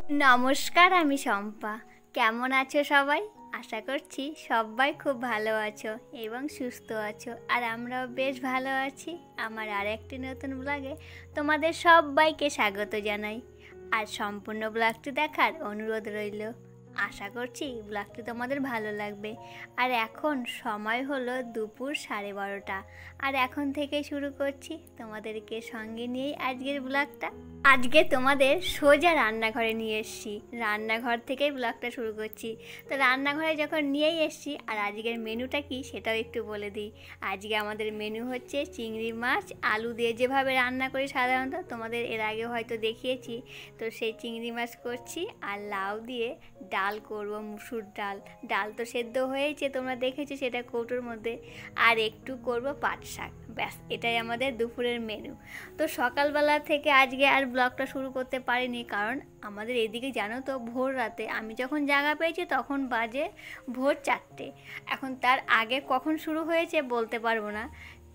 নমস্কার, আমি শম্পা। কেমন আছো সবাই? আশা করছি সবাই খুব ভালো আছো এবং সুস্থ আছো, আর আমরাও বেশ ভালো আছি। আমার আর একটি নতুন ব্লগে তোমাদের সবাইকে স্বাগত জানাই, আর সম্পূর্ণ ব্লগটি দেখার অনুরোধ রইল। আশা করছি ব্লগটি তোমাদের ভালো লাগবে। আর এখন সময় হলো দুপুর 12:30, আর এখন থেকে শুরু করছি তোমাদেরকে সঙ্গে নিয়েই আজকের ব্লগটা। আজকে তোমাদের সোজা রান্নাঘরে নিয়ে এসেছি, রান্নাঘর থেকেই ব্লগটা শুরু করছি। তো রান্নাঘরে যখন নিয়েই এসেছি, আর আজকের মেনুটা কি সেটাও একটু বলে দিই। আজকে আমাদের মেনু হচ্ছে চিংড়ি মাছ আলু দিয়ে, যেভাবে রান্না করি সাধারণত, তোমাদের এর আগে হয়তো দেখিয়েছি। তো সেই চিংড়ি মাছ করছি, আর লাউ দিয়ে ডাল করব, মুসুর ডাল। ডাল তো সেদ্ধ হয়েছে, তোমরা দেখেছো সেটা কৌটোর মধ্যে। আর একটু করব পাট শাক, ব্যাস এটাই আমাদের দুপুরের মেনু। তো সকালবেলা থেকে আজকে আর ব্লগটা শুরু করতে পারিনি, কারণ আমাদের এদিকে জানো তো ভোর রাতে আমি যখন জায়গা পেয়েছি তখন বাজে ভোর 4টে। এখন তার আগে কখন শুরু হয়েছে বলতে পারবো না।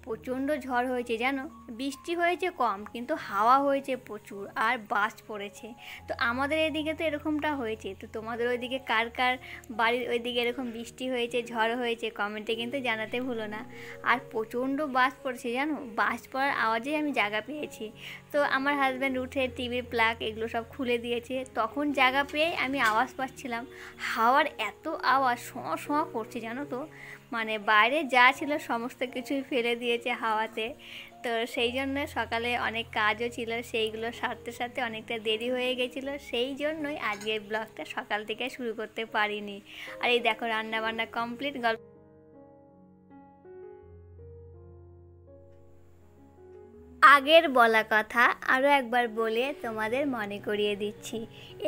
প্রচণ্ড ঝড় হয়েছে জানো, বৃষ্টি হয়েছে কম, কিন্তু হাওয়া হয়েছে প্রচুর, আর বাজ পড়েছে। তো আমাদের এদিকে তো এরকমটা হয়েছে। তো তোমাদের ওইদিকে কার কার বাড়ির ওইদিকে এরকম বৃষ্টি হয়েছে, ঝড় হয়েছে, কমেন্টে কিন্তু জানাতে ভুলো না। আর প্রচণ্ড বাজ পড়েছে জানো, বাজ পড়ার আওয়াজেই আমি জায়গা পেয়েছি। তো আমার হাজব্যান্ড উঠে টিভির প্লাগ এগুলো সব খুলে দিয়েছে, তখন জায়গা পেয়েই আমি আওয়াজ পাচ্ছিলাম। হাওয়ার এত আওয়াজ, শোঁ শোঁ করছে জানো তো, মানে বাইরে যা ছিল সমস্ত কিছুই ফেলে দিয়েছে হাওয়াতে। তো সেই জন্য সকালে অনেক কাজও ছিল, সেইগুলো সারতে সারতে অনেকটা দেরি হয়ে গেছিলো। সেই জন্যই আজকের ব্লগটা সকাল থেকে শুরু করতে পারিনি। আর এই দেখো রান্না বান্না কমপ্লিট। আগের বলা কথা আরও একবার বলে তোমাদের মনে করিয়ে দিচ্ছি,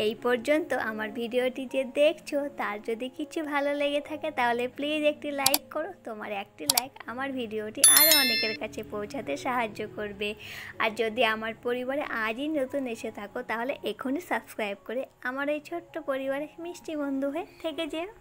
এই পর্যন্ত আমার ভিডিওটি যে দেখছো তার যদি কিছু ভালো লেগে থাকে তাহলে প্লিজ একটি লাইক করো। তোমার একটি লাইক আমার ভিডিওটি আরও অনেকের কাছে পৌঁছাতে সাহায্য করবে। আর যদি আমার পরিবারে আজই নতুন এসে থাকো তাহলে এখনই সাবস্ক্রাইব করে আমার এই ছোট্ট পরিবারে মিষ্টি বন্ধু হয়ে থেকে যেও।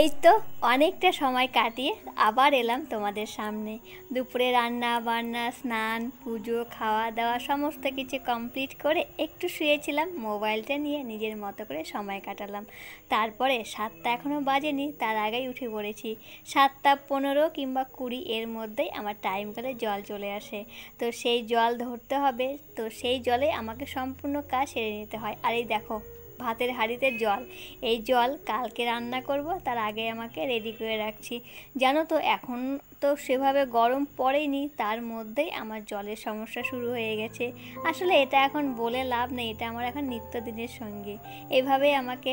এই তো অনেকটা সময় কাটিয়ে আবার এলাম তোমাদের সামনে। দুপুরে রান্না বান্না, স্নান, পুজো, খাওয়া দাওয়া সমস্ত কিছু কমপ্লিট করে একটু শুয়েছিলাম, মোবাইলটা নিয়ে নিজের মতো করে সময় কাটালাম। তারপরে 7টা এখনও বাজেনি, তার আগেই উঠে পড়েছি। 7:15 কিংবা 20 এর মধ্যেই আমার টাইম করে জল চলে আসে। তো সেই জল ধরতে হবে, তো সেই জলে আমাকে সম্পূর্ণ কাজ সেরে নিতে হয়। আর এই দেখো ভাতের হাঁড়িতে জল, এই জল কালকে রান্না করব, তার আগে আমাকে রেডি করে রাখছি। জানো তো এখন তো সেভাবে গরম পড়েনি, তার মধ্যেই আমার জলের সমস্যা শুরু হয়ে গেছে। আসলে এটা এখন বলে লাভ নেই, এটা আমার এখন নিত্যদিনের সঙ্গে। এভাবেই আমাকে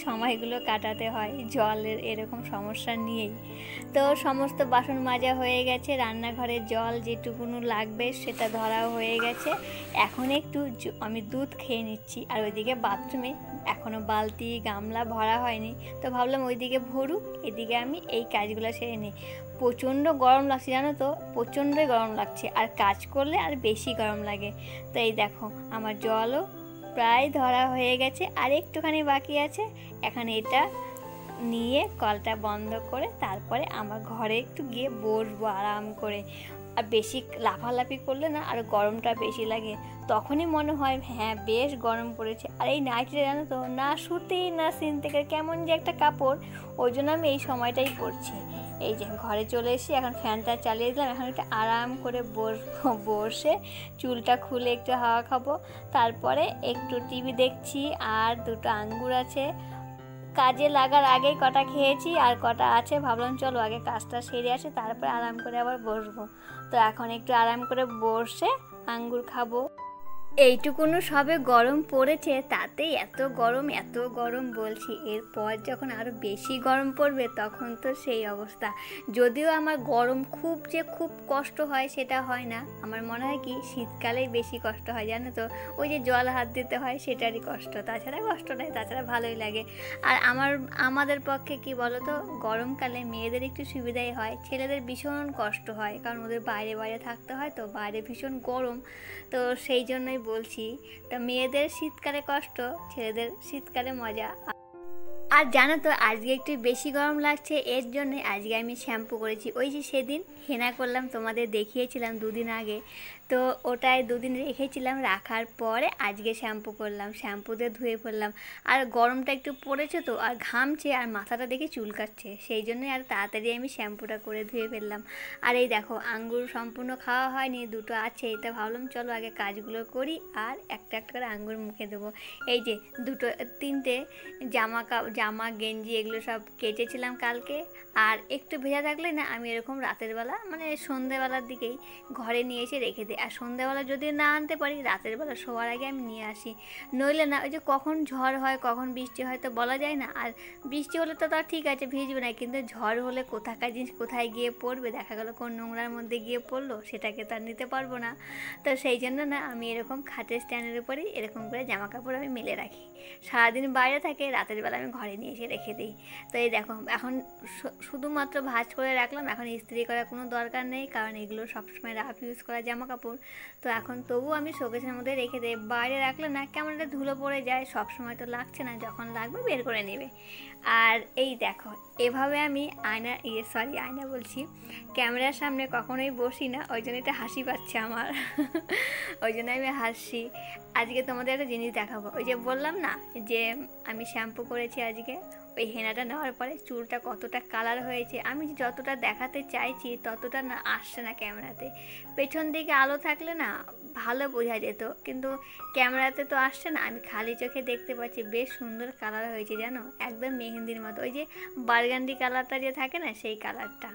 সময়গুলো কাটাতে হয় জলের এরকম সমস্যা নিয়েই। তো সমস্ত বাসন মাজা হয়ে গেছে, রান্নাঘরের জল যেটুকুনো লাগবে সেটা ধরাও হয়ে গেছে। এখন একটু আমি দুধ খেয়ে নিচ্ছি, আর ওইদিকে বাথরুমে এখনও বালতি গামলা ভরা হয়নি। তো ভাবলাম ওইদিকে ভরুক, এদিকে আমি এই কাজগুলো সেরে নিই। প্রচণ্ড গরম লাগছে জানো তো, প্রচণ্ডই গরম লাগছে, আর কাজ করলে আর বেশি গরম লাগে। তো এই দেখো আমার জলও প্রায় ধরা হয়ে গেছে, আর একটুখানি বাকি আছে। এখন এটা নিয়ে কলটা বন্ধ করে তারপরে আমার ঘরে একটু গিয়ে বসবো আরাম করে। আর বেশি লাফালাফি করলে না আর গরমটা বেশি লাগে, তখনই মনে হয় হ্যাঁ বেশ গরম পড়েছে। আর এই নাইটিটা জানো তো, না সুতি না সিনথেটিক, কেমন যে একটা কাপড়, ওই জন্য আমি এই সময়টাই পরছি। এই যে ঘরে চলে এসেছি, এখন ফ্যানটা চালিয়ে দিলাম, এখন একটু আরাম করে বসবো, বসে চুলটা খুলে একটু হাওয়া খাবো। তারপরে একটু টিভি দেখছি, আর দুটো আঙ্গুর আছে, কাজে লাগার আগেই কটা খেয়েছি, আর কটা আছে, ভাবলাম চলো আগে কাজটা সেরে আসে তারপরে আরাম করে আবার বসবো। তো এখন একটু আরাম করে বসে আঙ্গুর খাবো। এইটুকুনো সবে গরম পড়েছে, তাতেই এত গরম বলছি। এরপর যখন আরও বেশি গরম পড়বে তখন তো সেই অবস্থা। যদিও আমার গরম খুব কষ্ট হয় সেটা হয় না, আমার মনে হয় কি শীতকালেই বেশি কষ্ট হয় জানো তো, ওই যে জল হাত দিতে হয় সেটারই কষ্ট, তাছাড়া কষ্ট নেই, তাছাড়া ভালোই লাগে। আর আমাদের পক্ষে কি বলো তো, গরমকালে মেয়েদের একটু সুবিধাই হয়, ছেলেদের ভীষণ কষ্ট হয়, কারণ ওদের বাইরে থাকতে হয়, তো বাইরে ভীষণ গরম। তো সেই জন্যই বলছি, তা মেয়েদের শীতকালে কষ্ট, ছেলেদের শীতকালে মজা। আর জানো তো আজকে একটু বেশি গরম লাগছে, এর জন্য আজকে আমি শ্যাম্পু করেছি। ওই যে সেদিন হেনা করলাম তোমাদের দেখিয়েছিলাম 2 দিন আগে, তো ওটাই দুদিন রেখেছিলাম, রাখার পরে আজকে শ্যাম্পু করলাম, শ্যাম্পু দিয়ে ধুয়ে ফেললাম। আর গরমটা একটু পড়েছে তো, আর ঘামছে, আর মাথাটা দেখে চুলকাচ্ছে, সেই জন্যই আর তাড়াতাড়ি আমি শ্যাম্পুটা করে ধুয়ে ফেললাম। আর এই দেখো আঙ্গুর সম্পূর্ণ খাওয়া হয়নি, দুটো আছে, এটা ভাবলাম চলো আগে কাজগুলো করি আর একটা একটা করে আঙ্গুর মুখে দেবো। এই যে তিনটে জামা গেঞ্জি এগুলো সব কেচেছিলাম কালকে, আর একটু ভেজা থাকলে না আমি এরকম রাতের বেলা মানে সন্ধ্যেবেলার দিকেই ঘরে নিয়ে এসে রেখে দিই। আর সন্ধ্যেবেলা যদি না আনতে পারি রাতের বেলা শোয়ার আগে আমি নিয়ে আসি, নইলে না ওই যে কখন ঝড় হয় কখন বৃষ্টি হয় তো বলা যায় না। আর বৃষ্টি হলে তো তার ঠিক আছে ভিজবে না, কিন্তু ঝড় হলে কোথাকার জিনিস কোথায় গিয়ে পড়বে, দেখা গেলো কোন নোংরার মধ্যে গিয়ে পড়লো, সেটাকে তো আর নিতে পারবো না। তো সেই জন্য না আমি এরকম খাটের স্ট্যান্ডের উপরেই এরকম করে জামা কাপড় আমি মেলে রাখি। সারাদিন বাইরে থাকে, রাতের বেলা আমি ঘরে নিয়ে এসে রেখে দিই। তো এই দেখো এখন শুধুমাত্র ভাঁজ করে রাখলাম, এখন ইস্ত্রি করার কোনো দরকার নেই, কারণ এগুলো সবসময় রাফ ইউজ করা জামা কাপড়। তো এখন তবুও আমি শোকেসের মধ্যে রেখে দিই, বাইরে রাখলে না কেমন একটা ধুলো পড়ে যায়, সবসময় তো লাগছে না, যখন লাগবে বের করে নেবে। আর এই দেখো এভাবে আমি আয়না বলছি, ক্যামেরার সামনে কখনোই বসি না, ওই জন্য এটা হাসি পাচ্ছে আমার ওই জন্য আমি হাসছি। আজকে তোমাদের একটা জিনিস দেখাবো, ওই যে বললাম না যে আমি শ্যাম্পু করেছি আজকে, ওই হেনাটা নেওয়ার পরে চুলটা কতটা কালার হয়েছে, আমি যতটা দেখাতে চাইছি ততটা না আসছে না ক্যামেরাতে। পেছন দিকে আলো থাকলে না ভালো বোঝা যেত, কিন্তু ক্যামেরাতে তো আসছে না, আমি খালি চোখে দেখতে পাচ্ছি বেশ সুন্দর কালার হয়েছে জানো, একদম মেহেন্দির মতো, ওই যে বার্গান্ডি কালারটা যে থাকে না সেই কালারটা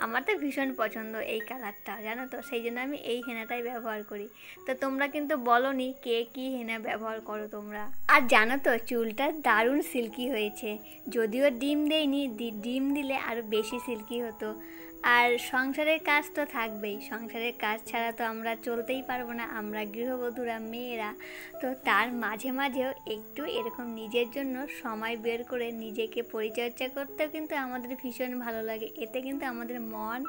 আমার তো ভীষণ পছন্দ এই কালারটা জানো তো, সেই জন্য আমি এই হেনাটাই ব্যবহার করি। তো তোমরা কিন্তু বলোনি কে কী হেনা ব্যবহার করো তোমরা। আর জানো তো চুলটা দারুণ সিল্কি হয়েছে, যদিও ডিম দেয়নি, ডিম দিলে আরও বেশি সিল্কি হতো। আর সংসারের কাজ তো থাকবেই, সংসারের কাজ ছাড়া তো আমরা চলতেই পারবো না, আমরা গৃহবধূরা মেয়েরা। তো তার মাঝে মাঝেও একটু এরকম নিজের জন্য সময় বের করে নিজেকে পরিচর্যা করতেও কিন্তু আমাদের ভীষণ ভালো লাগে, এতে কিন্তু আমাদের মন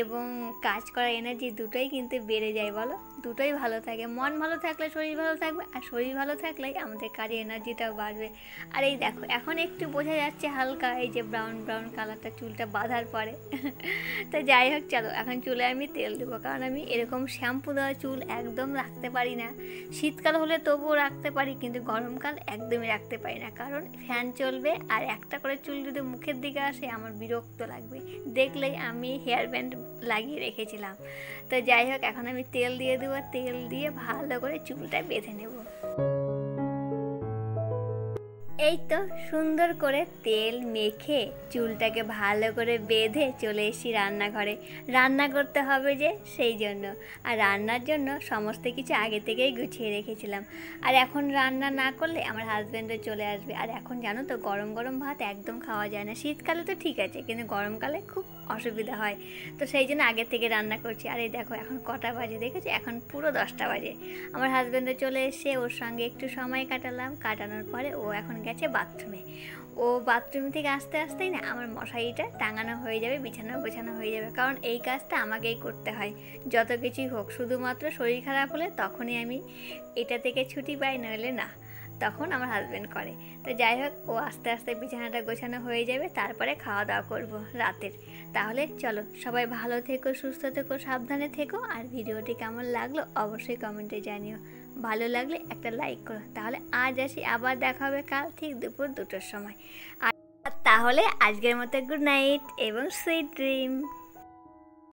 এবং কাজ করার এনার্জি দুটোই কিন্তু বেড়ে যায়, বলো দুটোই ভালো থাকে। মন ভালো থাকলে শরীর ভালো থাকবে, আর শরীর ভালো থাকলেই আমাদের কাজের এনার্জিটাও বাড়বে। আর এই দেখো এখন একটু বোঝা যাচ্ছে হালকা, এই যে ব্রাউন ব্রাউন কালারটা চুলটা বাঁধার পরে তো যাই হোক চলো এখন চুলে আমি তেল দেবো, কারণ আমি এরকম শ্যাম্পু দেওয়া চুল একদম রাখতে পারি না। শীতকাল হলে তবুও রাখতে পারি, কিন্তু গরমকাল একদমই রাখতে পারি না, কারণ ফ্যান চলবে আর একটা করে চুল যদি মুখের দিকে আসে আমার বিরক্ত লাগবে, দেখলেই আমি হেয়ার ব্যান্ড লাগিয়ে রেখেছিলাম। তো যাই হোক এখন আমি তেল দিয়ে দেবো, তেল দিয়ে ভালো করে চুলটা বেঁধে নেব। এই তো সুন্দর করে তেল মেখে চুলটাকে ভালো করে বেঁধে চলে এসেছি রান্নাঘরে, রান্না করতে হবে যে সেই জন্য। আর রান্নার জন্য সমস্ত কিছু আগে থেকেই গুছিয়ে রেখেছিলাম। আর এখন রান্না না করলে আমার হাজব্যান্ডও চলে আসবে, আর এখন জানো তো গরম গরম ভাত একদম খাওয়া যায় না, শীতকালে তো ঠিক আছে কিন্তু গরমকালে খুব অসুবিধা হয়, তো সেই জন্য আগে থেকে রান্না করছি। আর এই দেখো এখন কটা বাজে দেখেছি, এখন পুরো 10টা বাজে। আমার হাজব্যান্ডও চলে এসে, ওর সঙ্গে একটু সময় কাটানোর পরে ও এখন গেছে বাথরুমে। ও বাথরুম থেকে আসতে আসতেই না আমার মশারিটা টাঙানো হয়ে যাবে, বিছানা গোছানো হয়ে যাবে, কারণ এই কাজটা আমাকেই করতে হয় যত কিছুই হোক। শুধুমাত্র শরীর খারাপ হলে তখনই আমি এটা থেকে ছুটি পাই, নইলে না, তখন আমার হাজব্যান্ড করে। তো যাই হোক ও আস্তে আস্তে বিছানাটা গোছানো হয়ে যাবে, তারপরে খাওয়া দাওয়া করব রাতের। তাহলে চলো সবাই ভালো থেকো, সুস্থ থেকো, সাবধানে থেকো। আর ভিডিওটি কেমন লাগলো অবশ্যই কমেন্টে জানিও, ভালো লাগলে একটা লাইক করো। তাহলে আজ আসি, আবার দেখা হবে কাল ঠিক দুপুর 2টোর সময়। আর তাহলে আজকের মতো গুড নাইট এবং সুইট ড্রিম।